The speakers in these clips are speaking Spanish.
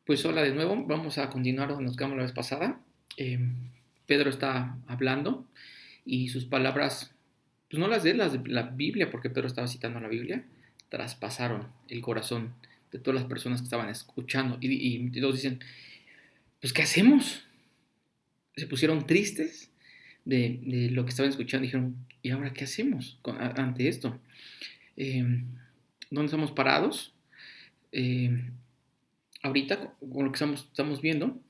Pues hola de nuevo, vamos a continuar donde nos quedamos la vez pasada. Eh, Pedro está hablando y sus palabras, pues no las de la Biblia, porque Pedro estaba citando la Biblia, traspasaron el corazón de todas las personas que estaban escuchando y todos dicen, pues ¿qué hacemos? Se pusieron tristes de lo que estaban escuchando, dijeron, ¿y ahora qué hacemos ante esto? Eh, ¿Dónde estamos parados? Eh, Ahorita, con lo que estamos viendo,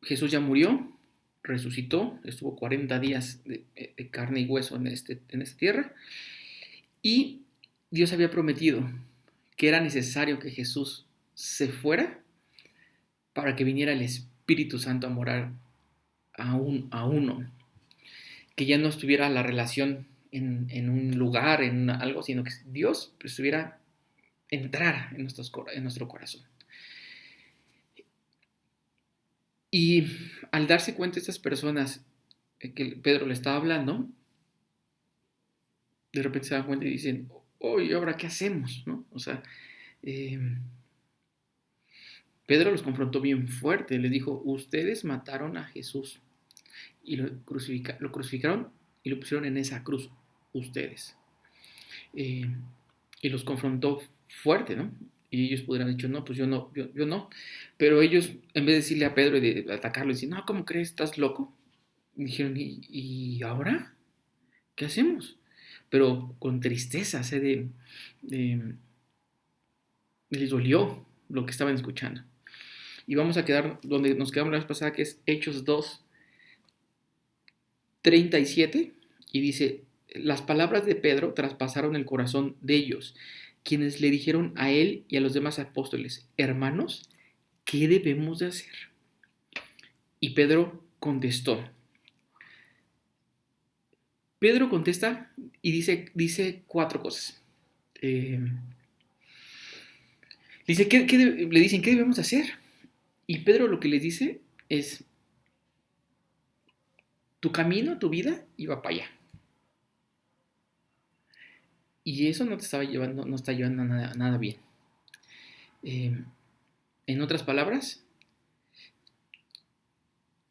Jesús ya murió, resucitó, estuvo 40 días de carne y hueso en esta tierra, y Dios había prometido que era necesario que Jesús se fuera para que viniera el Espíritu Santo a morar a uno, que ya no estuviera la relación en un lugar, algo, sino que Dios estuviera entrar en nuestro corazón. Y al darse cuenta estas personas que Pedro le estaba hablando, de repente se dan cuenta y dicen, oh, ¿y ahora qué hacemos? ¿No? O sea, eh, Pedro los confrontó bien fuerte, les dijo, ustedes mataron a Jesús y lo crucificaron y lo pusieron en esa cruz, ustedes. Eh, y los confrontó fuerte, ¿no? Y ellos pudieran haber dicho, no, pues yo no, yo no. Pero ellos, en vez de decirle a Pedro y de atacarlo, dicen, no, ¿cómo crees? ¿Estás loco? Y dijeron, ¿y ahora? ¿Qué hacemos? Pero con tristeza, de, les dolió lo que estaban escuchando. Y vamos a quedar donde nos quedamos la vez pasada, que es Hechos 2:37, y dice, las palabras de Pedro traspasaron el corazón de ellos, quienes le dijeron a él y a los demás apóstoles, hermanos, ¿qué debemos de hacer? Y Pedro contesta y dice cuatro cosas. Eh, le dicen, ¿qué debemos hacer? Y Pedro lo que les dice es, tu camino, tu vida iba para allá. Y eso no te estaba llevando, no está llevando a nada bien. Eh, en otras palabras,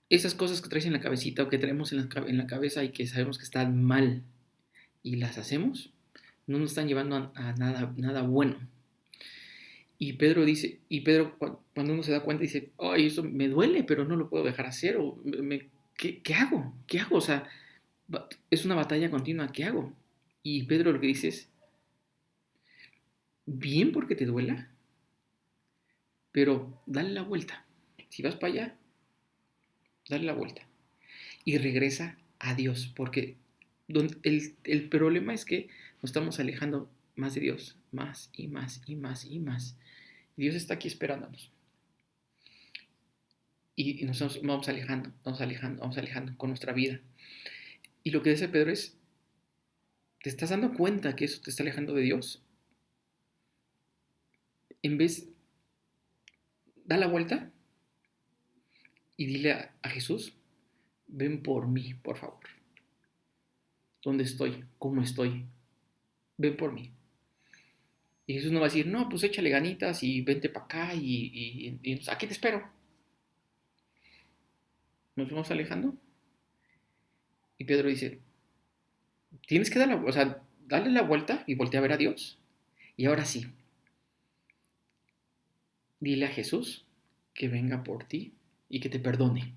esas cosas que traes en la cabecita o que traemos en la cabeza y que sabemos que están mal y las hacemos, no nos están llevando a nada bueno. Y Pedro cuando uno se da cuenta dice, ay, eso me duele, pero no lo puedo dejar hacer, o ¿qué hago? ¿Qué hago? O sea, es una batalla continua, ¿qué hago? Y Pedro lo que dice es, bien porque te duela, pero dale la vuelta. Si vas para allá, dale la vuelta. Y regresa a Dios, porque el problema es que nos estamos alejando más de Dios, más y más y más y más. Dios está aquí esperándonos. Y nos vamos alejando, vamos alejando, vamos alejando con nuestra vida. Y lo que dice Pedro es, ¿te estás dando cuenta que eso te está alejando de Dios? En vez, da la vuelta y dile a Jesús, ven por mí, por favor. ¿Dónde estoy? ¿Cómo estoy? Ven por mí. Y Jesús no va a decir, no, pues échale ganitas y vente para acá y aquí te espero. Nos vamos alejando. Y Pedro dice, tienes que o sea, darle la vuelta y voltear a ver a Dios. Y ahora sí, dile a Jesús que venga por ti y que te perdone.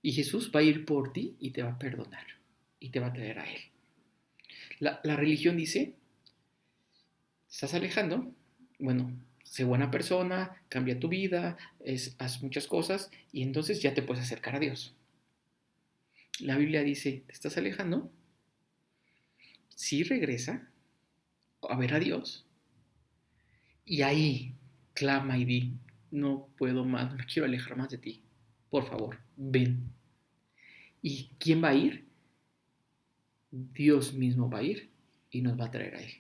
Y Jesús va a ir por ti y te va a perdonar y te va a traer a Él. La religión dice, estás alejando, bueno, sé buena persona, cambia tu vida, haz muchas cosas y entonces ya te puedes acercar a Dios. La Biblia dice, te estás alejando, sí regresa a ver a Dios y ahí clama y di, no puedo más, no me quiero alejar más de ti, por favor, ven. ¿Y quién va a ir? Dios mismo va a ir y nos va a traer a Él.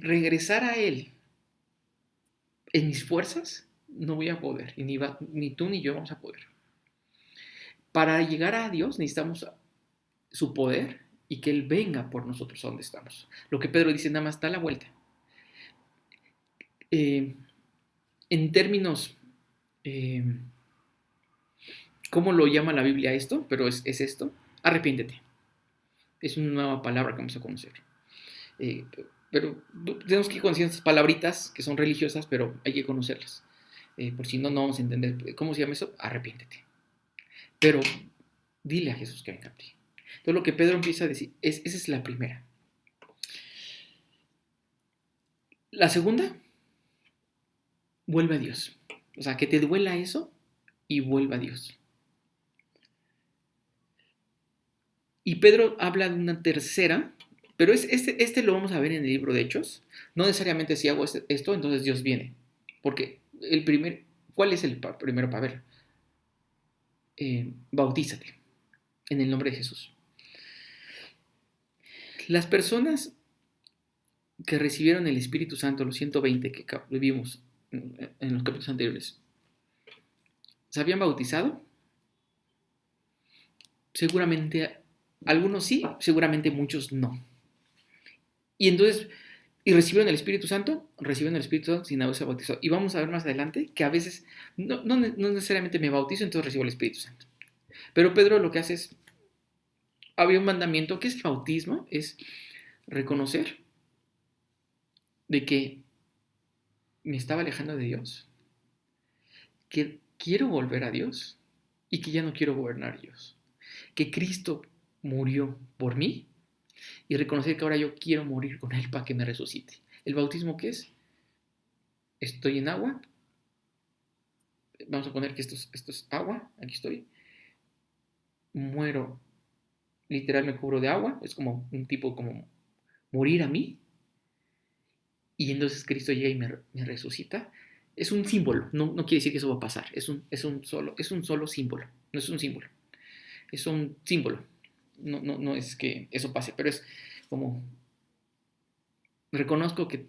Regresar a Él en mis fuerzas no voy a poder, y ni tú ni yo vamos a poder. Para llegar a Dios necesitamos su poder y que Él venga por nosotros a donde estamos. Lo que Pedro dice, nada más da la vuelta. Eh, en términos, eh, ¿cómo lo llama la Biblia esto? Pero es esto, arrepiéntete. Es una nueva palabra que vamos a conocer. Eh, pero tenemos que conocer estas palabritas que son religiosas, pero hay que conocerlas. Por si no, no vamos a entender. ¿Cómo se llama eso? Arrepiéntete. Pero dile a Jesús que venga a ti. Entonces lo que Pedro empieza a decir, esa es la primera. La segunda, vuelve a Dios. O sea, que te duela eso y vuelva a Dios. Y Pedro habla de una tercera, pero este lo vamos a ver en el libro de Hechos. No necesariamente si hago esto, entonces Dios viene. Porque ¿cuál es el primero para ver? Bautízate en el nombre de Jesús. Las personas que recibieron el Espíritu Santo, los 120 que vimos en los capítulos anteriores, ¿se habían bautizado? Seguramente algunos sí, seguramente muchos no. Y entonces, recibieron el Espíritu Santo, sin haberse bautizado. Y vamos a ver más adelante que a veces no necesariamente me bautizo, entonces recibo el Espíritu Santo. Pero Pedro lo que hace es, había un mandamiento, que es el bautismo, es reconocer de que me estaba alejando de Dios, que quiero volver a Dios y que ya no quiero gobernar Dios. Que Cristo murió por mí y reconocer que ahora yo quiero morir con Él para que me resucite. ¿El bautismo qué es? Estoy en agua. Vamos a poner que esto es agua. Aquí estoy. Muero. Literal me cubro de agua. Es como un tipo como morir a mí. Y entonces Cristo llega y me resucita. Es un símbolo. No quiere decir que eso va a pasar. Es un solo símbolo. No es un símbolo. Es un símbolo. No es que eso pase, pero es como reconozco que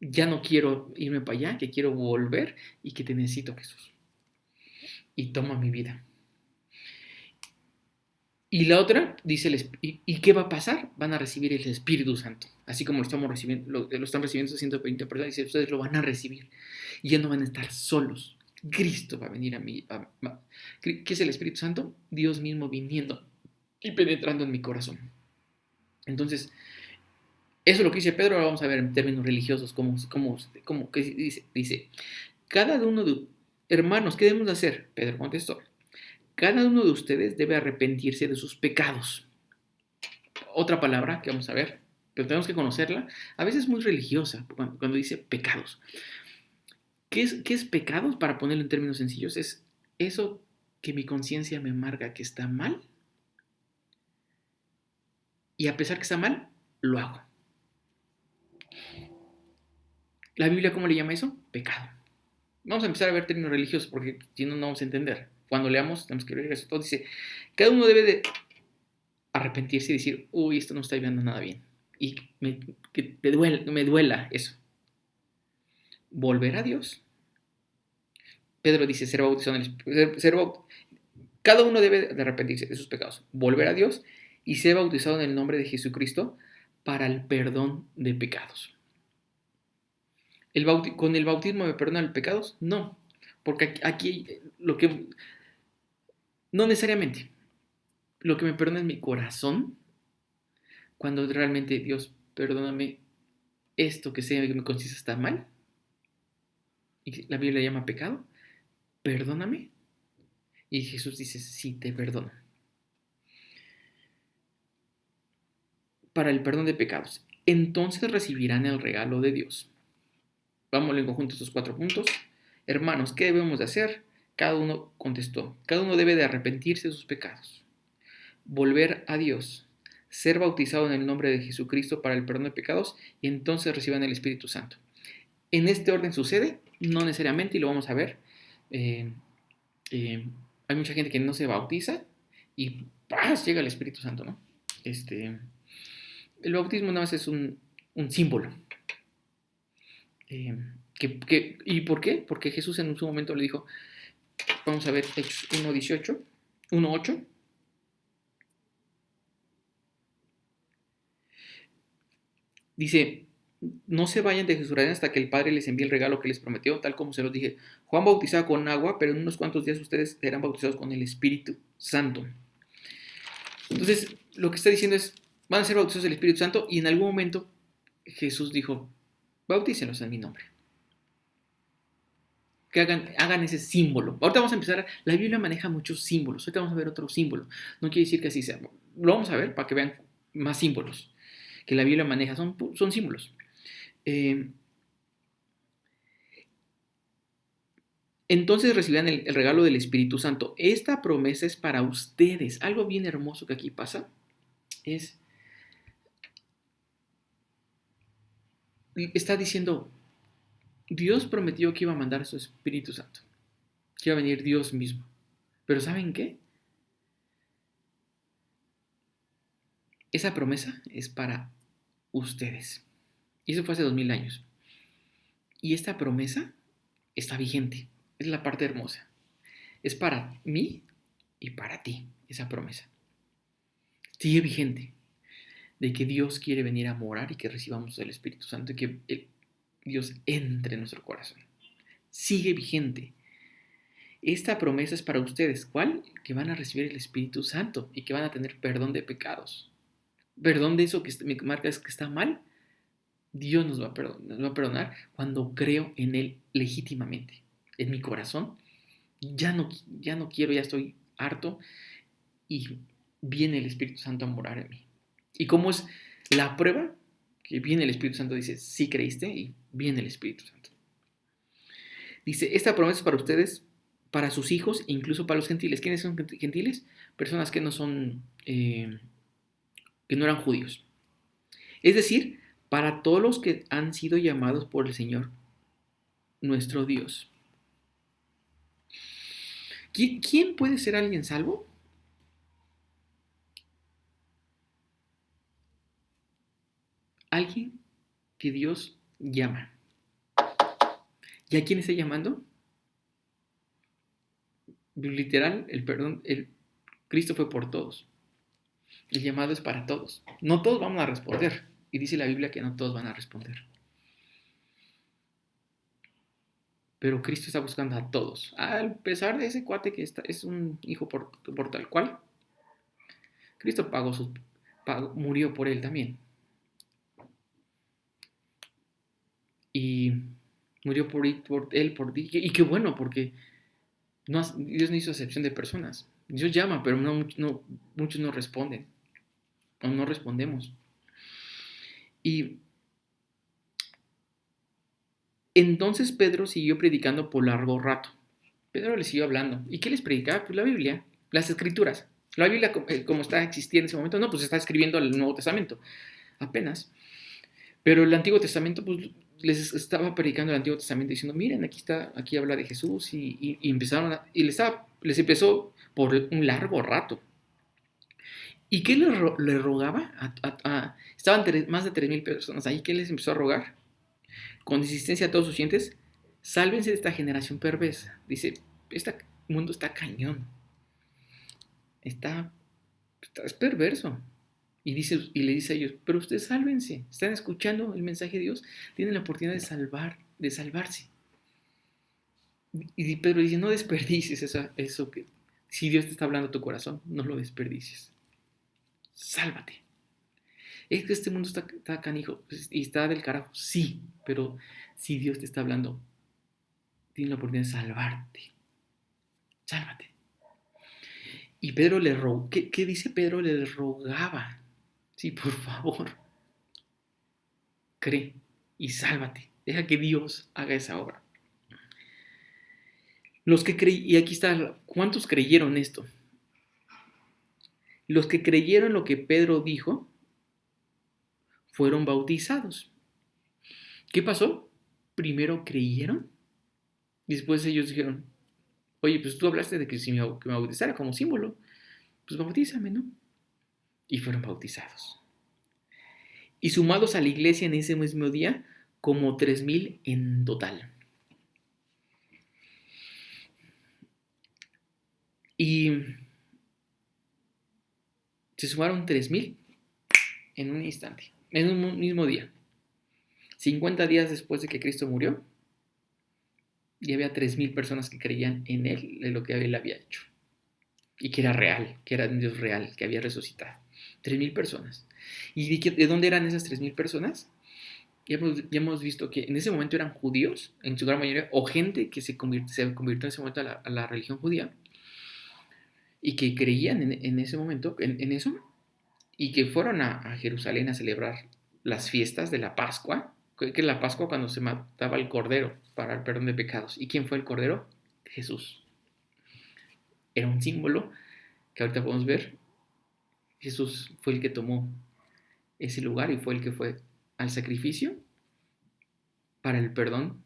ya no quiero irme para allá, que quiero volver y que te necesito, Jesús. Y toma mi vida. Y la otra dice, ¿y qué va a pasar? Van a recibir el Espíritu Santo. Así como lo estamos recibiendo, lo están recibiendo esas 120 personas, dice, ustedes lo van a recibir. Y ya no van a estar solos. Cristo va a venir a mí. ¿Qué es el Espíritu Santo? Dios mismo viniendo y penetrando en mi corazón. Entonces, eso es lo que dice Pedro. Ahora vamos a ver en términos religiosos cómo que dice, cada uno de hermanos, ¿qué debemos hacer? Pedro contestó, cada uno de ustedes debe arrepentirse de sus pecados. Otra palabra que vamos a ver, pero tenemos que conocerla. A veces es muy religiosa cuando dice pecados. ¿Qué es pecados? Para ponerlo en términos sencillos, es eso que mi conciencia me marca que está mal y a pesar que está mal, lo hago. ¿La Biblia cómo le llama eso? Pecado. Vamos a empezar a ver términos religiosos porque si no, no vamos a entender. Cuando leamos, tenemos que ver eso. Todo dice, cada uno debe de arrepentirse y decir, uy, esto no está llevando nada bien. Y que me duela eso. Volver a Dios. Pedro dice, ser bautizado en el cada uno debe de arrepentirse de sus pecados, volver a Dios y ser bautizado en el nombre de Jesucristo para el perdón de pecados. ¿Con el bautismo me perdonan los pecados? No, porque aquí lo que no necesariamente. Lo que me perdona es mi corazón. Cuando realmente, Dios, perdóname esto que sea que me consiste está mal. Y la Biblia llama pecado. Perdóname. Y Jesús dice, sí, te perdono. Para el perdón de pecados. Entonces recibirán el regalo de Dios. Vamos en conjunto estos 4 puntos. Hermanos, ¿qué debemos de hacer? Cada uno contestó. Cada uno debe de arrepentirse de sus pecados. Volver a Dios. Ser bautizado en el nombre de Jesucristo para el perdón de pecados. Y entonces reciban el Espíritu Santo. En este orden sucede, no necesariamente, y lo vamos a ver. Hay mucha gente que no se bautiza y ¡paz! Llega el Espíritu Santo, ¿no? El bautismo nada más es un símbolo. ¿Y por qué? Porque Jesús en su momento le dijo, vamos a ver Hechos 1:18, 1:8. Dice, no se vayan de Jerusalén hasta que el Padre les envíe el regalo que les prometió, tal como se los dije. Juan bautizaba con agua, pero en unos cuantos días ustedes serán bautizados con el Espíritu Santo. Entonces, lo que está diciendo es, van a ser bautizados del Espíritu Santo, y en algún momento Jesús dijo, bautícenlos en mi nombre. Que hagan ese símbolo. Ahorita vamos a empezar, la Biblia maneja muchos símbolos, ahorita vamos a ver otro símbolo. No quiere decir que así sea, lo vamos a ver para que vean más símbolos que la Biblia maneja, son símbolos. Entonces recibirán el regalo del Espíritu Santo. Esta promesa es para ustedes. Algo bien hermoso que aquí pasa es, está diciendo, Dios prometió que iba a mandar a su Espíritu Santo, que iba a venir Dios mismo. Pero ¿saben qué? Esa promesa es para ustedes. Y eso fue hace 2000 años. Y esta promesa está vigente. Es la parte hermosa. Es para mí y para ti, esa promesa. Sigue vigente. De que Dios quiere venir a morar y que recibamos el Espíritu Santo y que Dios entre en nuestro corazón. Sigue vigente. Esta promesa es para ustedes. ¿Cuál? Que van a recibir el Espíritu Santo y que van a tener perdón de pecados. Perdón de eso que me marcas que está mal. Dios nos va a perdonar cuando creo en Él legítimamente. En mi corazón. Ya no quiero, ya estoy harto. Y viene el Espíritu Santo a morar en mí. ¿Y cómo es la prueba? Que viene el Espíritu Santo, dice, sí creíste, y viene el Espíritu Santo. Dice, esta promesa es para ustedes, para sus hijos e incluso para los gentiles. ¿Quiénes son gentiles? Personas que no son, que no eran judíos. Es decir, para todos los que han sido llamados por el Señor, nuestro Dios. ¿Quién puede ser alguien salvo? Alguien que Dios llama. ¿Y a quién está llamando? Literal, Cristo fue por todos. El llamado es para todos. No todos vamos a responder. Y dice la Biblia que no todos van a responder. Pero Cristo está buscando a todos. A pesar de ese cuate que es un hijo por tal cual, Cristo murió por él también. Y murió por él, por ti. Y qué bueno, porque Dios no hizo excepción de personas. Dios llama, pero muchos no responden. O no respondemos. Y entonces Pedro siguió predicando por largo rato. Pedro les siguió hablando. ¿Y qué les predicaba? Pues la Biblia, las Escrituras. La Biblia, como está existiendo en ese momento, no, pues está escribiendo el Nuevo Testamento, apenas. Pero el Antiguo Testamento, pues les estaba predicando el Antiguo Testamento diciendo, miren, aquí habla de Jesús, y empezaron, y les empezó por un largo rato. ¿Y qué le rogaba? Estaban más de 3,000 personas ahí. ¿Qué les empezó a rogar? Con insistencia a todos sus oyentes, sálvense de esta generación perversa. Dice, este mundo está cañón. Es perverso. Y le dice a ellos, pero ustedes sálvense. Están escuchando el mensaje de Dios. Tienen la oportunidad de salvarse. Y Pedro dice, no desperdicies eso que, si Dios te está hablando a tu corazón, no lo desperdicies. Sálvate. Es que este mundo está canijo y está del carajo. Sí, pero si Dios te está hablando, tienes la oportunidad de salvarte. Sálvate. Y Pedro le rogó. ¿Qué dice Pedro? Le rogaba. Sí, por favor. Cree y sálvate. Deja que Dios haga esa obra. Y aquí está, ¿cuántos creyeron esto? Los que creyeron lo que Pedro dijo fueron bautizados. ¿Qué pasó? Primero creyeron. Después ellos dijeron, oye, pues tú hablaste de que me bautizara como símbolo. Pues bautízame, ¿no? Y fueron bautizados. Y sumados a la iglesia en ese mismo día, como 3,000 en total. Y se sumaron 3,000 en un instante, en un mismo día. 50 días después de que Cristo murió, y había 3,000 personas que creían en él, de lo que él había hecho. Y que era real, que era un Dios real, que había resucitado. 3,000 personas. ¿Y de dónde eran esas 3,000 personas? Ya hemos visto que en ese momento eran judíos, en su gran mayoría, o gente que se convirtió en ese momento a la religión judía, y que creían en ese momento, en eso, y que fueron a Jerusalén a celebrar las fiestas de la Pascua, que es la Pascua cuando se mataba el cordero para el perdón de pecados. ¿Y quién fue el cordero? Jesús. Era un símbolo que ahorita podemos ver. Jesús fue el que tomó ese lugar y fue el que fue al sacrificio para el perdón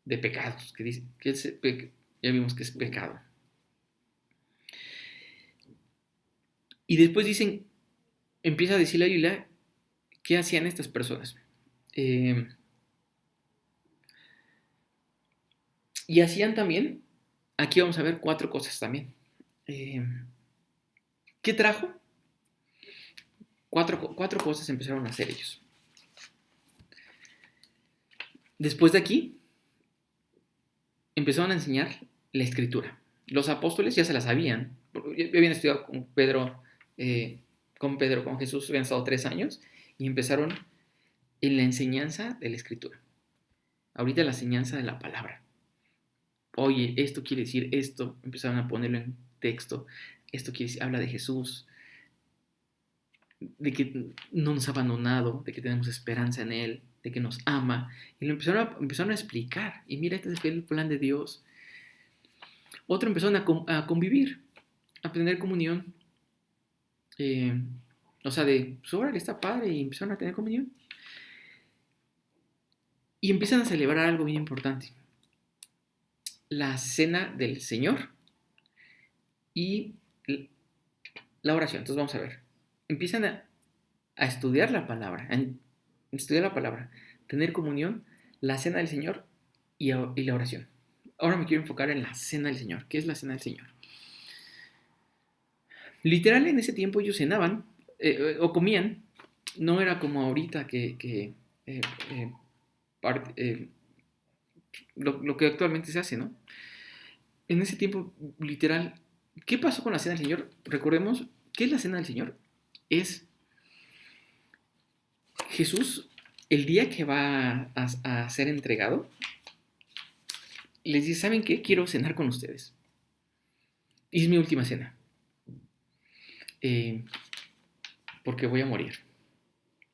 de pecados, que dice que ya vimos que es pecado. Y después empieza a decir la Biblia qué hacían estas personas. Y hacían también, aquí vamos a ver 4 cosas también. ¿Qué trajo? Cuatro cosas empezaron a hacer ellos. Después de aquí, empezaron a enseñar la escritura. Los apóstoles ya se la sabían. Ya habían estudiado con Jesús, habían estado 3 años y empezaron en la enseñanza de la escritura. Ahorita la enseñanza de la palabra. Oye, esto quiere decir esto. Empezaron a ponerlo en texto. Esto quiere decir, habla de Jesús, de que no nos ha abandonado, de que tenemos esperanza en Él, de que nos ama. Y lo empezaron a explicar. Y mira, este es el plan de Dios. Otro empezaron a convivir, a tener comunión. O sea, pues órale, está padre. Y empezaron a tener comunión. Y empiezan a celebrar algo bien importante. La cena del Señor y la oración. Entonces vamos a ver. Empiezan a estudiar la palabra, tener comunión, la cena del Señor y la oración. Ahora me quiero enfocar en la cena del Señor. ¿Qué es la cena del Señor? Literal, en ese tiempo ellos cenaban o comían. No era como ahorita lo que actualmente se hace, ¿no? En ese tiempo, literal, ¿qué pasó con la cena del Señor? Recordemos, ¿qué es la cena del Señor? Es Jesús, el día que va a ser entregado, les dice, ¿saben qué? Quiero cenar con ustedes. Y es mi última cena. Porque voy a morir.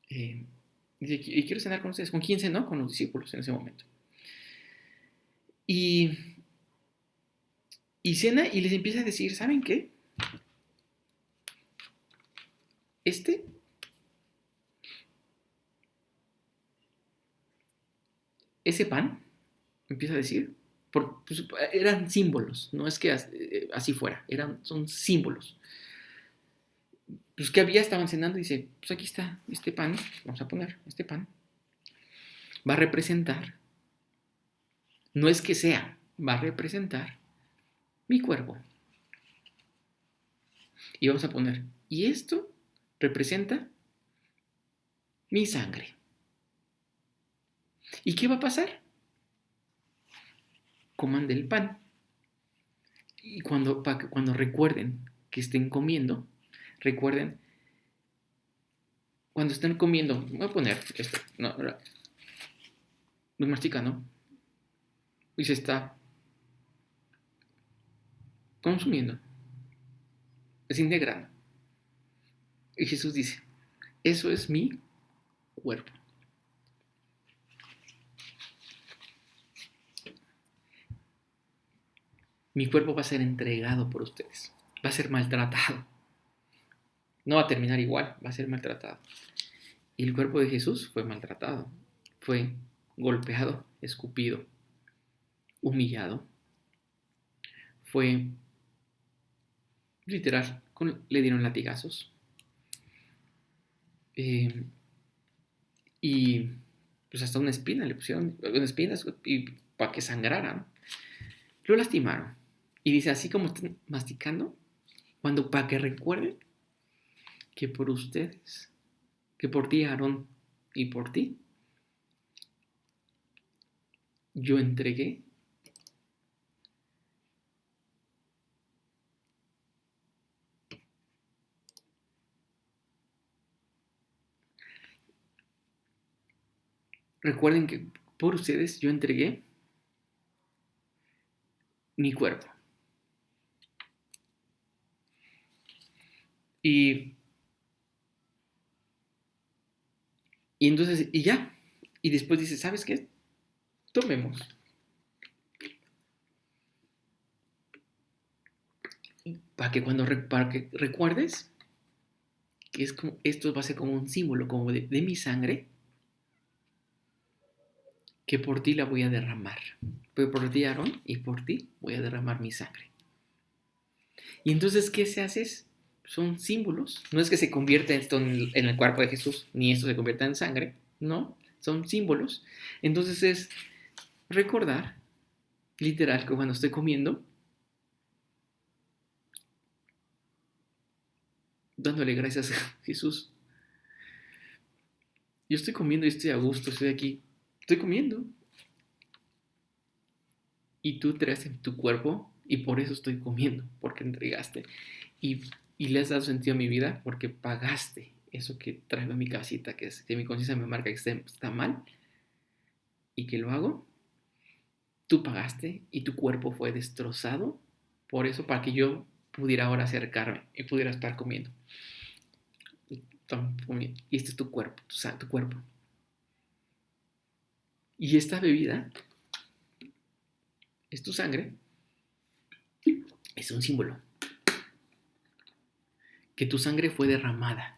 Y quiero cenar con ustedes. ¿Con quién cenó? Con los discípulos en ese momento. Y cena y les empieza a decir, ¿saben qué? Ese pan, empieza a decir, pues, eran símbolos, no es que así fuera, son símbolos. Pues que había, estaban cenando y dice, pues aquí está este pan, vamos a poner este pan, va a representar, no es que sea, va a representar mi cuerpo. Y vamos a poner, y esto representa mi sangre. ¿Y qué va a pasar? Coman del pan. Y cuando recuerden que estén comiendo, recuerden, cuando estén comiendo, voy a poner esto, no, lo mastica, ¿no? Y se está consumiendo, es integrando. Y Jesús dice, eso es mi cuerpo. Mi cuerpo va a ser entregado por ustedes. Va a ser maltratado. No va a terminar igual, va a ser maltratado. Y el cuerpo de Jesús fue maltratado. Fue golpeado, escupido, humillado. Fue literal, le dieron latigazos. Y pues hasta una espina le pusieron, una espina para que sangrara, ¿no? Lo lastimaron. Y dice, así como están masticando, para que recuerden que por ustedes, que por ti, Aarón, y por ti, yo entregué. Recuerden que por ustedes yo entregué mi cuerpo. Y, y entonces, y ya. Y después dice, ¿sabes qué? Tomemos. Para que recuerdes que es como, esto va a ser como un símbolo como de mi sangre, que por ti la voy a derramar. Pero por ti, Aarón, y por ti voy a derramar mi sangre. Y entonces, ¿qué se hace? Son símbolos. No es que se convierta esto en el cuerpo de Jesús, ni esto se convierta en sangre, no, son símbolos. Entonces es recordar, literal, que cuando estoy comiendo, dándole gracias a Jesús. Yo estoy comiendo y estoy a gusto, estoy aquí, estoy comiendo. Y tú traes en tu cuerpo y por eso estoy comiendo, porque entregaste. Y, y le has dado sentido a mi vida porque pagaste eso que traigo en mi casita, que es que mi conciencia me marca que está mal y que lo hago. Tú pagaste y tu cuerpo fue destrozado por eso, para que yo pudiera ahora acercarme y pudiera estar comiendo. Y este es tu cuerpo, tu cuerpo. Y esta bebida es tu sangre, es un símbolo. Que tu sangre fue derramada.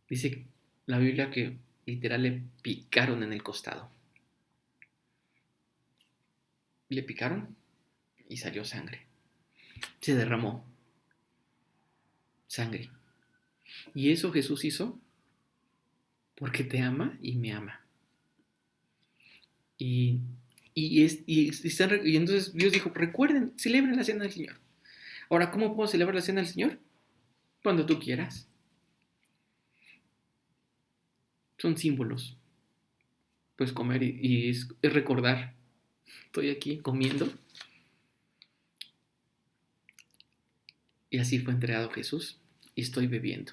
Dice la Biblia que literal le picaron en el costado. Le picaron y salió sangre. Se derramó sangre. Y eso Jesús hizo porque te ama y me ama. Y entonces Dios dijo, recuerden, celebren la cena del Señor. Ahora, ¿cómo puedo celebrar la cena del Señor? Cuando tú quieras. Son símbolos. Puedes comer y es recordar. Estoy aquí comiendo. Y así fue entregado Jesús. Y estoy bebiendo.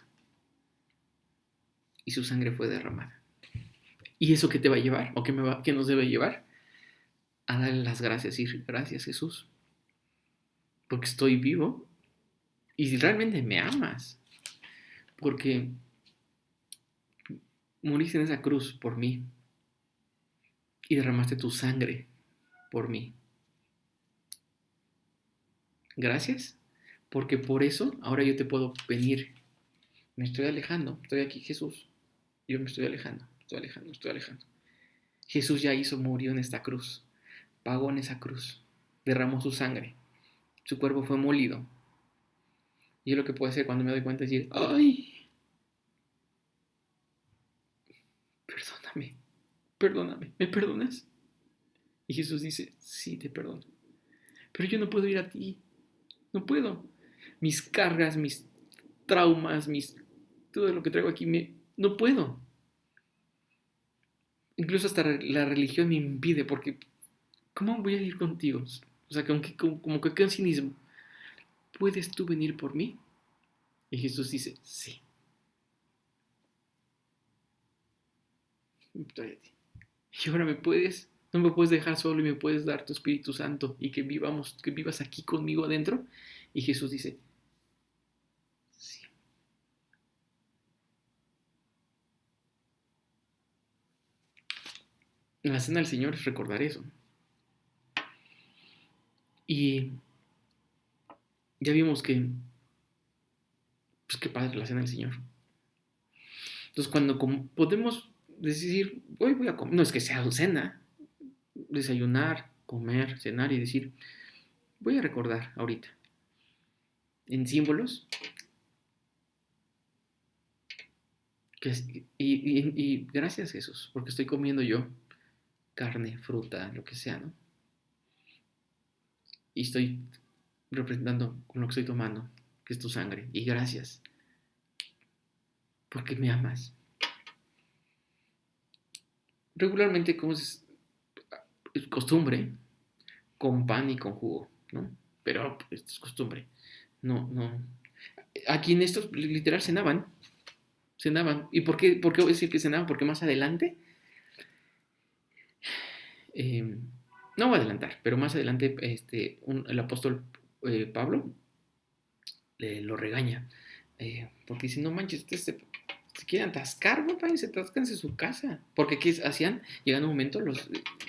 Y su sangre fue derramada. ¿Y eso qué te va a llevar? ¿O qué nos debe llevar? A darle las gracias y gracias Jesús. Porque estoy vivo. Y si realmente me amas. Porque moriste en esa cruz por mí. Y derramaste tu sangre por mí. Gracias. Porque por eso ahora yo te puedo venir. Me estoy alejando. Estoy aquí, Jesús. Yo me estoy alejando. Me estoy alejando. Jesús ya murió en esta cruz. Pagó en esa cruz. Derramó su sangre. Su cuerpo fue molido. Y yo lo que puedo hacer cuando me doy cuenta es decir, ay, perdóname, perdóname, ¿me perdonas? Y Jesús dice, sí, te perdono. Pero yo no puedo ir a ti. No puedo. Mis cargas, mis traumas, todo lo que traigo aquí, no puedo. Incluso hasta la religión me impide, porque ¿cómo voy a ir contigo? O sea, como que queda cinismo. ¿Puedes tú venir por mí? Y Jesús dice, sí. Estoy a ti. Y ahora no me puedes dejar solo y me puedes dar tu Espíritu Santo y que vivas aquí conmigo adentro. Y Jesús dice, sí. En la cena del Señor es recordar eso. Y ya vimos que, pues qué padre la cena del Señor. Entonces cuando podemos decir, hoy voy a comer, no es que sea cena, desayunar, comer, cenar y decir, voy a recordar ahorita, en símbolos, y gracias Jesús, porque estoy comiendo yo carne, fruta, lo que sea, ¿no? Y estoy representando con lo que estoy tomando, que es tu sangre, y gracias, porque me amas. Regularmente, es costumbre, con pan y con jugo, ¿no? Pero pues, es costumbre. No, no. Aquí en estos literal cenaban. ¿Y por qué voy a decir que cenaban? Porque más adelante, eh, no voy a adelantar, pero más adelante el apóstol Pablo lo regaña. Porque dice, no manches, se quieren atascar, papá, y se atascan en su casa. Porque ¿qué hacían? Llegando un momento,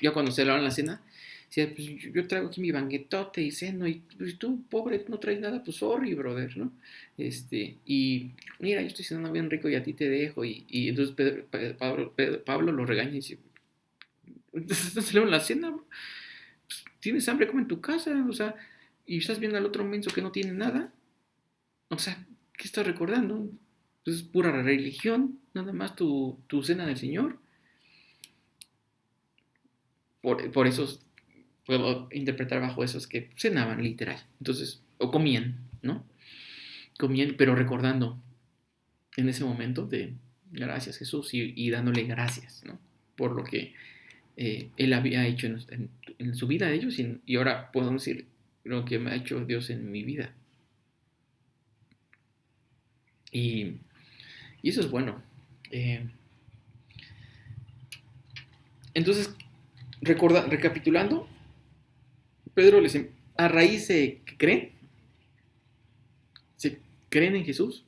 ya cuando celebraban la cena, decía, pues yo traigo aquí mi banquetote y ceno, y pues, tú, pobre, no traes nada, pues sorry, brother, ¿no? Y mira, yo estoy cenando bien rico y a ti te dejo. Y entonces Pablo lo regaña y dice, estás celebrando la cena, bro. Pues, tienes hambre, come en tu casa, o sea, y estás viendo al otro menso que no tiene nada. O sea, ¿qué estás recordando? Pues es pura religión, nada más tu cena del Señor. Por eso puedo interpretar bajo eso es que cenaban literal. Entonces, o comían, ¿no? Comían, pero recordando en ese momento de gracias Jesús y dándole gracias, ¿no? Por lo que Él había hecho en su vida de ellos y ahora podemos decir lo que me ha hecho Dios en mi vida. Y, y eso es bueno. Eh, entonces, recapitulando, Pedro a raíz de que se creen en Jesús,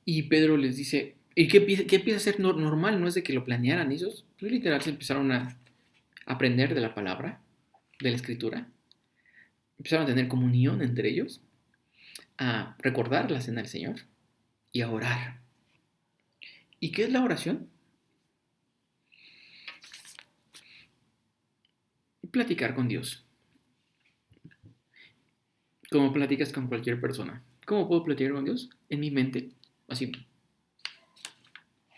y Pedro les dice, ¿y qué empieza a ser normal? No es de que lo planearan ellos, pues literal se empezaron a aprender de la palabra, de la escritura, empezaron a tener comunión entre ellos, a recordar la cena del Señor y a orar. ¿Y qué es la oración? Platicar con Dios, como platicas con cualquier persona. ¿Cómo puedo platicar con Dios? En mi mente, así.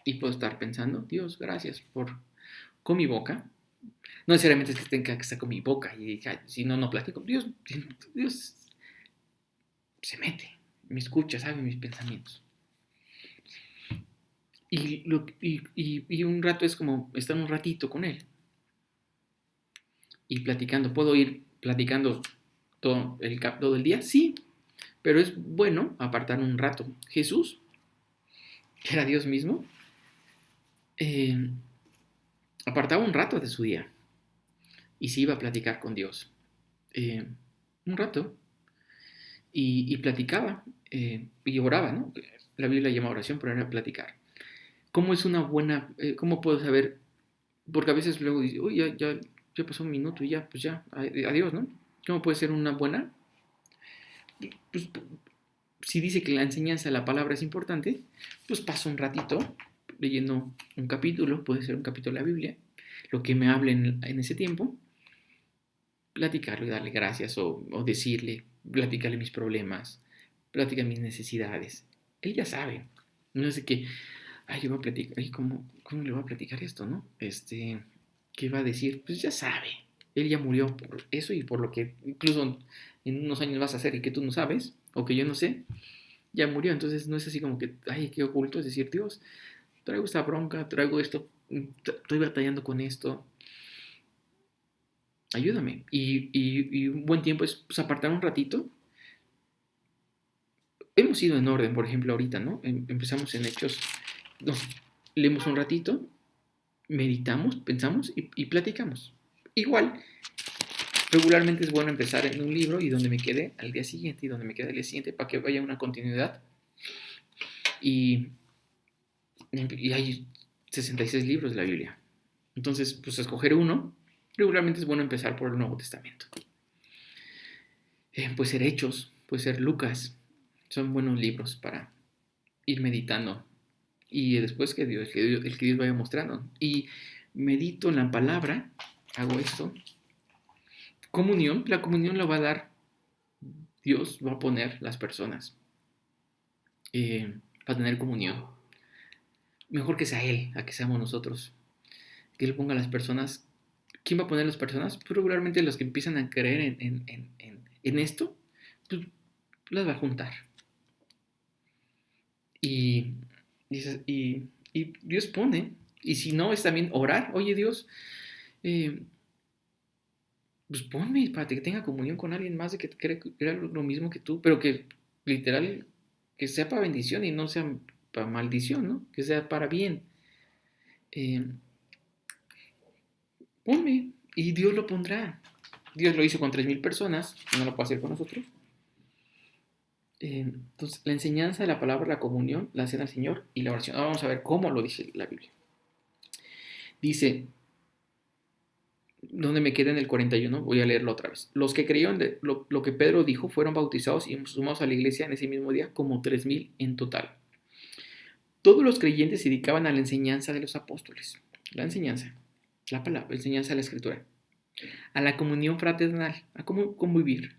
Y puedo estar pensando, Dios, gracias con mi boca. No necesariamente es que tenga que estar con mi boca y si no, no platico. Dios se mete, me escucha, sabe mis pensamientos. Y un rato es como estar un ratito con Él y platicando. ¿Puedo ir platicando todo el día? Sí, pero es bueno apartar un rato. Jesús, que era Dios mismo, eh, apartaba un rato de su día y se iba a platicar con Dios. Un rato y platicaba y oraba, ¿no? La Biblia llama oración, pero era platicar. ¿Cómo es una buena, cómo puedo saber? Porque a veces luego dice, uy, ya pasó un minuto y ya, pues ya, adiós, ¿no? ¿Cómo puede ser una buena? Pues si dice que la enseñanza de la palabra es importante, pues paso un ratito leyendo un capítulo, puede ser un capítulo de la Biblia, lo que me hable en ese tiempo, platicarlo y darle gracias o decirle, platicarle mis problemas, platicar mis necesidades. Él ya sabe. No es de que, ay, yo voy a platicar, ay, ¿cómo le voy a platicar esto, no? ¿Qué va a decir? Pues ya sabe. Él ya murió por eso y por lo que incluso en unos años vas a hacer y que tú no sabes, o que yo no sé, ya murió. Entonces no es así como que, ay, qué oculto. Es decir, Dios, traigo esta bronca, traigo esto, estoy batallando con esto, ayúdame. Y un buen tiempo es pues, apartar un ratito. Hemos ido en orden, por ejemplo, ahorita, ¿no? Empezamos en Hechos, nos leemos un ratito, meditamos, pensamos y platicamos. Igual, regularmente es bueno empezar en un libro y donde me quede al día siguiente y donde me quede al día siguiente para que vaya una continuidad. Y hay 66 libros de la Biblia. Entonces, pues escoger uno, regularmente es bueno empezar por el Nuevo Testamento. Puede ser Hechos, puede ser Lucas, son buenos libros para ir meditando y después el que Dios vaya mostrando. Y medito en la palabra, hago esto. Comunión, la comunión la va a dar Dios, va a poner las personas para tener comunión. Mejor que sea Él, a que seamos nosotros. Que Él ponga a las personas. ¿Quién va a poner las personas? Pues regularmente los que empiezan a creer en esto, pues las va a juntar. Y, y Dios pone, y si no, es también orar. Oye Dios, Eh, pues ponme para que tenga comunión con alguien más de que crea lo mismo que tú, pero que literal, que sea para bendición y no sea para maldición, ¿no? Que sea para bien. Eh, ponme y Dios lo pondrá. Dios lo hizo con 3,000 personas, no lo puede hacer con nosotros. Entonces, la enseñanza de la palabra, la comunión, la cena al Señor y la oración. Ahora vamos a ver cómo lo dice la Biblia. Dice, donde me queda en el 41, voy a leerlo otra vez. Los que creyeron de lo que Pedro dijo fueron bautizados y sumados a la iglesia en ese mismo día como 3,000 en total. Todos los creyentes se dedicaban a la enseñanza de los apóstoles. La enseñanza, la palabra, enseñanza de la escritura. A la comunión fraternal, a cómo convivir.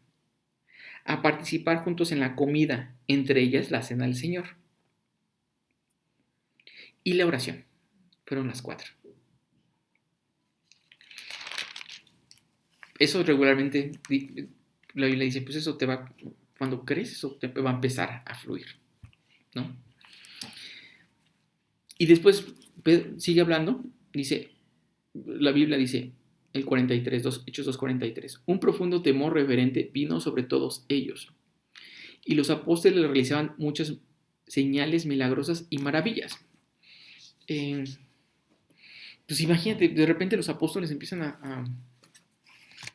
A participar juntos en la comida, entre ellas la cena del Señor. Y la oración. Fueron las 4. Eso regularmente, la Biblia dice, pues eso te va, cuando crees, eso te va a empezar a fluir, ¿no? Y después sigue hablando, dice, la Biblia dice, el 43, Hechos 2:43, un profundo temor reverente vino sobre todos ellos, y los apóstoles realizaban muchas señales milagrosas y maravillas. Pues imagínate, de repente los apóstoles empiezan a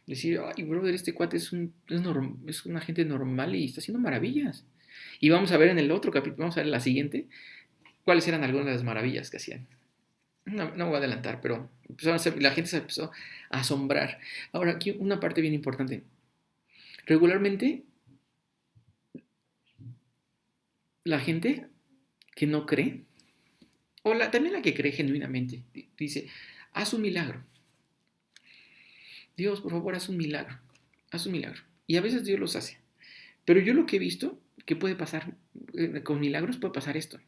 decir, ay, brother, este cuate es una gente normal y está haciendo maravillas. Y vamos a ver en el otro capítulo, vamos a ver en la siguiente, cuáles eran algunas de las maravillas que hacían. No me voy a adelantar, pero la gente se empezó a asombrar. Ahora, aquí una parte bien importante. Regularmente, la gente que no cree, o también la que cree genuinamente, dice, haz un milagro. Dios, por favor, haz un milagro. Haz un milagro. Y a veces Dios los hace. Pero yo lo que he visto que puede pasar, con milagros puede pasar esto.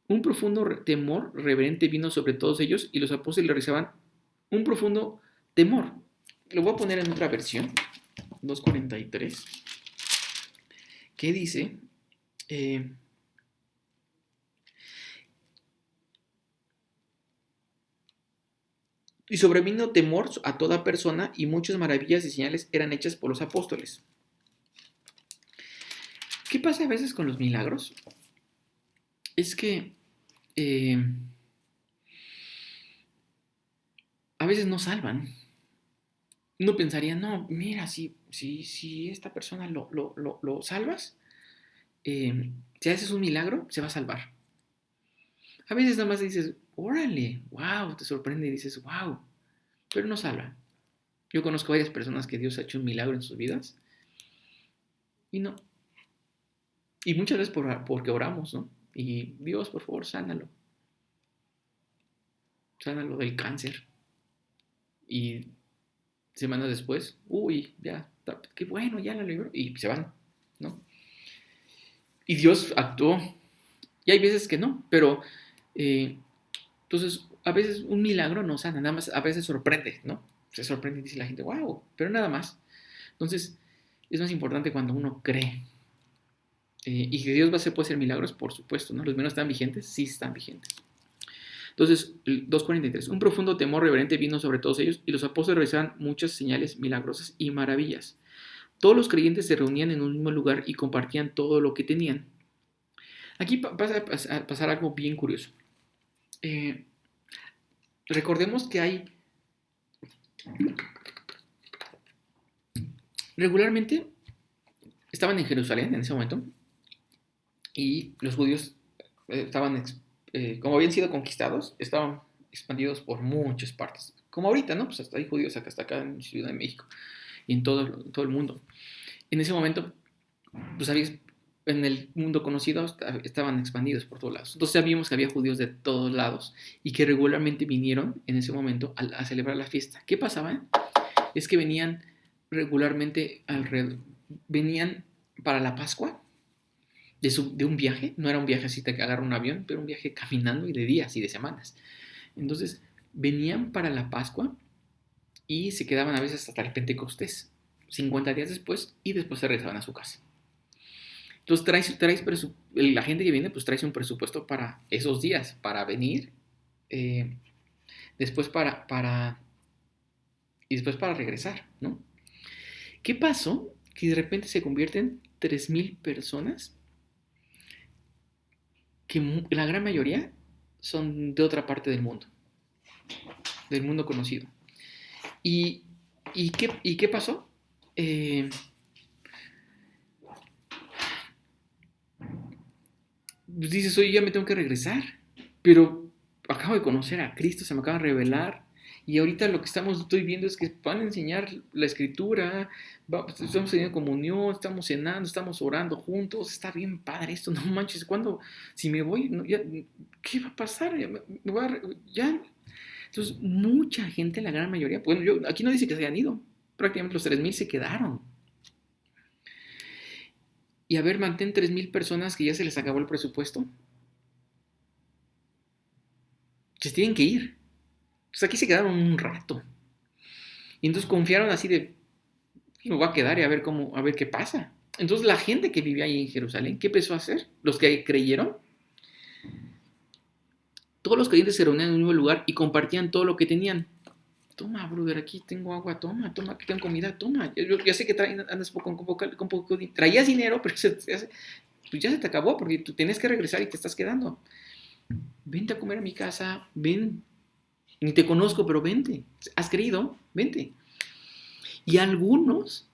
Un profundo temor reverente vino sobre todos ellos y los apóstoles realizaban un profundo temor. Lo voy a poner en otra versión, 2:43, que dice, y sobrevino temor a toda persona y muchas maravillas y señales eran hechas por los apóstoles. ¿Qué pasa a veces con los milagros? Es que a veces no salvan. Uno pensaría, no, mira, si esta persona lo salvas, si haces un milagro, se va a salvar. A veces nada más dices, órale, wow, te sorprende y dices, wow, pero no salva. Yo conozco varias personas que Dios ha hecho un milagro en sus vidas y no. Y muchas veces porque oramos, ¿no? Y Dios, por favor, sánalo. Sánalo del cáncer. Y semanas después, uy, ya, qué bueno, ya la libró. Y se van, ¿no? Y Dios actuó. Y hay veces que no, pero entonces a veces un milagro no sana, nada más a veces sorprende, ¿no? Se sorprende y dice la gente, wow, pero nada más. Entonces es más importante cuando uno cree. Y que Dios puede hacer milagros, por supuesto, ¿no? Los milagros están vigentes, sí están vigentes. Entonces, 2:43. Un profundo temor reverente vino sobre todos ellos y los apóstoles realizaban muchas señales milagrosas y maravillas. Todos los creyentes se reunían en un mismo lugar y compartían todo lo que tenían. Aquí pasa a pasar algo bien curioso. Recordemos que hay regularmente estaban en Jerusalén en ese momento y los judíos estaban, como habían sido conquistados, estaban expandidos por muchas partes. Como ahorita, ¿no? Pues hasta hay judíos hasta acá en Ciudad de México y en todo el mundo. En ese momento, pues en el mundo conocido estaban expandidos por todos lados. Entonces sabíamos que había judíos de todos lados y que regularmente vinieron en ese momento a celebrar la fiesta. ¿Qué pasaba? Es que venían regularmente venían para la Pascua de un viaje, no era un viaje así que agarra un avión, pero un viaje caminando y de días y de semanas. Entonces venían para la Pascua y se quedaban a veces hasta el Pentecostés, 50 días después, y después se regresaban a su casa. Entonces la gente que viene pues trae un presupuesto para esos días, para venir, después y después para regresar, ¿no? ¿Qué pasó? Que de repente se convierten 3,000 personas, que la gran mayoría son de otra parte del mundo conocido. ¿Y, qué pasó? Eh, pues dices, oye, ya me tengo que regresar, pero acabo de conocer a Cristo, se me acaba de revelar, y ahorita lo que estoy viendo es que van a enseñar la escritura, estamos teniendo comunión, estamos cenando, estamos orando juntos, está bien padre esto, no manches, ¿cuándo? Si me voy, no, ya, ¿qué va a pasar? Ya. Entonces, mucha gente, la gran mayoría, bueno, aquí no dice que se hayan ido, prácticamente los 3,000 se quedaron. Y a ver, mantén 3,000 personas que ya se les acabó el presupuesto, que se tienen que ir. Pues aquí se quedaron un rato. Y entonces confiaron así de, me voy a quedar y a ver qué pasa. Entonces la gente que vivía ahí en Jerusalén, ¿qué empezó a hacer? Los que creyeron, todos los creyentes se reunían en un mismo lugar y compartían todo lo que tenían. Toma, brother, aquí tengo agua, toma, aquí tengo comida, toma. Yo ya sé que andas con poco, traías dinero, pero pues ya se te acabó porque tú tienes que regresar y te estás quedando. Vente a comer a mi casa, ven. Ni te conozco, pero vente. ¿Has creído? Vente. Y algunos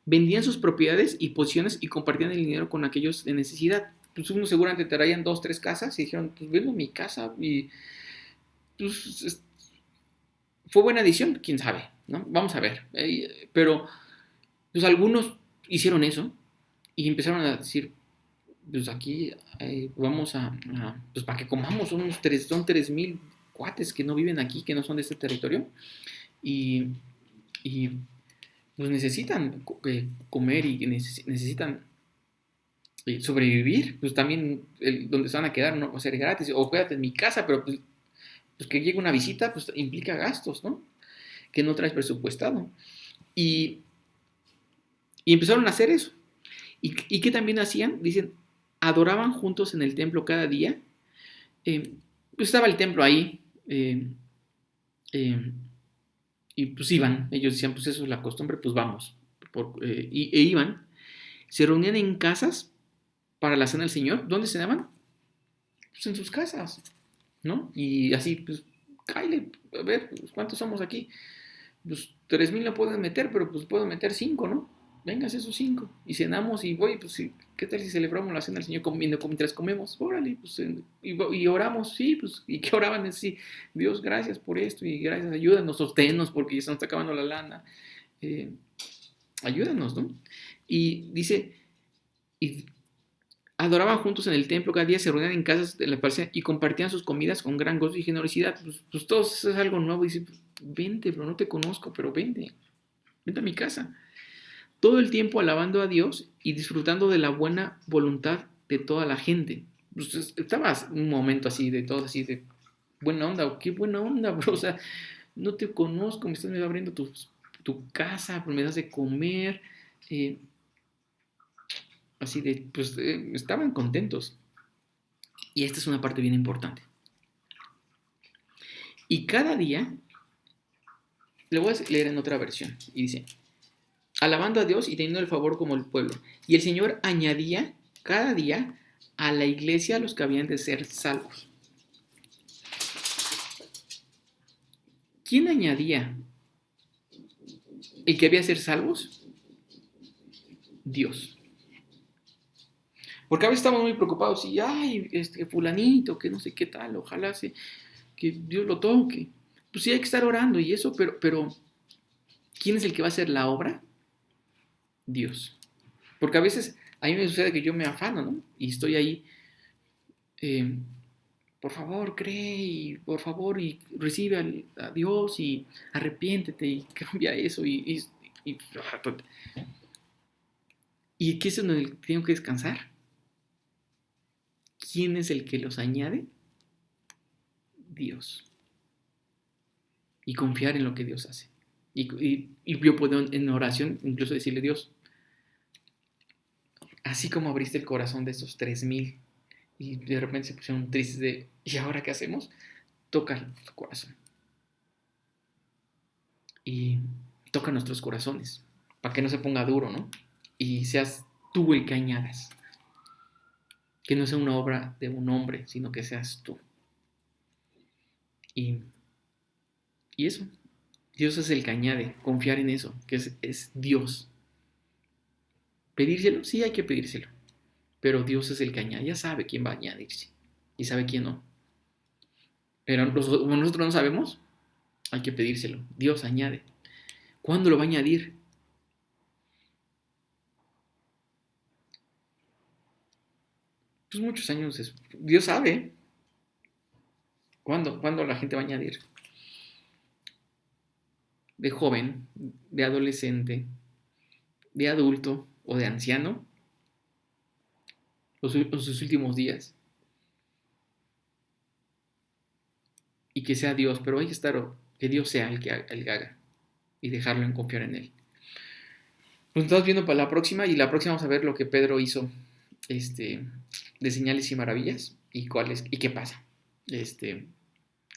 vendían sus propiedades y posiciones y compartían el dinero con aquellos de necesidad. Pues unos seguramente traían 2, 3 casas y dijeron, pues vendo mi casa y pues fue buena decisión, quién sabe, ¿no? Vamos a ver. Pero pues algunos hicieron eso y empezaron a decir, pues aquí vamos pues para que comamos, son 3,000 cuates que no viven aquí, que no son de este territorio y, y pues necesitan comer y necesitan sobrevivir, pues también donde se van a quedar no va a ser gratis, o quédate en mi casa, pero pues que llegue una visita, pues implica gastos, ¿no? Que no traes presupuestado. Y, y empezaron a hacer eso. ¿Y qué también hacían? Dicen, adoraban juntos en el templo cada día. Pues estaba el templo ahí, eh, y pues iban, ellos decían, pues eso es la costumbre, pues vamos. Iban, se reunían en casas para la cena del Señor. ¿Dónde cenaban? Pues en sus casas, ¿no? Y así, pues, cáile, a ver, pues, ¿cuántos somos aquí? Pues 3,000 no pueden meter, pero pues puedo meter 5, ¿no? Vengas esos 5. Y cenamos y voy, pues, ¿qué tal si celebramos la cena del Señor comiendo mientras comemos? Órale, pues, y oramos, sí, pues, ¿y qué oraban? Sí, Dios, gracias por esto y gracias, ayúdanos, sosténnos porque ya se nos está acabando la lana. Ayúdanos, ¿no? Y dice, y adoraban juntos en el templo, cada día se reunían en casas de la iglesia y compartían sus comidas con gran gozo y generosidad. Pues todo eso es algo nuevo. Y dice, pues, vente, pero no te conozco, pero vente a mi casa. Todo el tiempo alabando a Dios y disfrutando de la buena voluntad de toda la gente. Pues estaba un momento así de todo, así de buena onda, qué buena onda, bro. O sea, no te conozco, me estás abriendo tu casa, me das de comer. Así de, pues estaban contentos. Y esta es una parte bien importante. Y cada día, le voy a leer en otra versión, y dice, alabando a Dios y teniendo el favor como el pueblo. Y el Señor añadía cada día a la iglesia a los que habían de ser salvos. ¿Quién añadía el que había de ser salvos? Dios. Porque a veces estamos muy preocupados y, ay, fulanito, que no sé qué tal, ojalá que Dios lo toque. Pues sí hay que estar orando y eso, pero ¿quién es el que va a hacer la obra? Dios. Porque a veces a mí me sucede que yo me afano, ¿no? Y estoy ahí, eh, por favor, cree y por favor y recibe a Dios y arrepiéntete y cambia eso ¿y qué es en el que tengo que descansar? ¿Quién es el que los añade? Dios. Y confiar en lo que Dios hace. Y yo puedo en oración incluso decirle, Dios, así como abriste el corazón de esos 3,000 y de repente se pusieron tristes ¿y ahora qué hacemos? Toca tu corazón. y toca nuestros corazones, para que no se ponga duro, ¿no? Y seas tú el que añadas, que no sea una obra de un hombre, sino que seas tú. Y, y eso, Dios es el que añade, confiar en eso, que es Dios. ¿Pedírselo? Sí, hay que pedírselo, pero Dios es el que añade, ya sabe quién va a añadirse y sabe quién no. Pero como nosotros no sabemos, hay que pedírselo. Dios añade. ¿Cuándo lo va a añadir? Pues muchos años después. Dios sabe cuándo la gente va a añadir. De joven, de adolescente, de adulto o de anciano, o sus últimos días. Y que sea Dios, pero hay que estar, que Dios sea el que haga y dejarlo en confiar en Él. Pues estamos viendo para la próxima y la próxima vamos a ver lo que Pedro hizo de señales y maravillas y cuáles y qué pasa.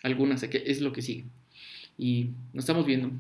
Algunas, que es lo que sigue. Y nos estamos viendo.